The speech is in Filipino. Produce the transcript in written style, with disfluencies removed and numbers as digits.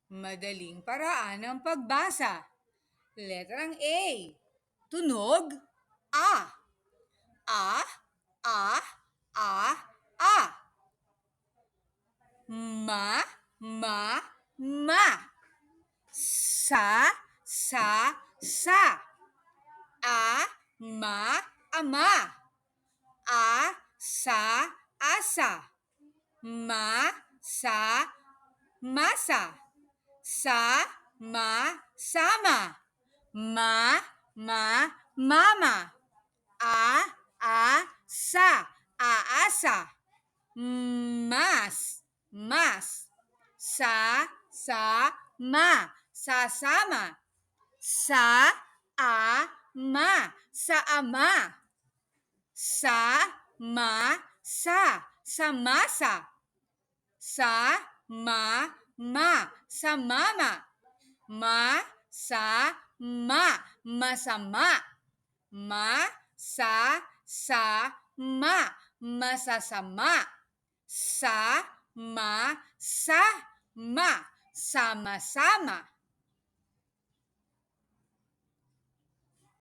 Madaling paraan ng pagbasa. Letrang A. Tunog A. A, A, A, A. Ma, ma, ma. Sa, sa, sa. A, ma, ama. A, sa, asa. Ma, sa, masa. Sa, ma, sama. Ma, ma, mama. Sa, aasa. Mas, mas. Sa, ma, sasama. Sa, ma, sa ama. Sa, ma, samasa. Sa, ma, sa mama. Masama. Masasama. Sama-sama. Sama-sama.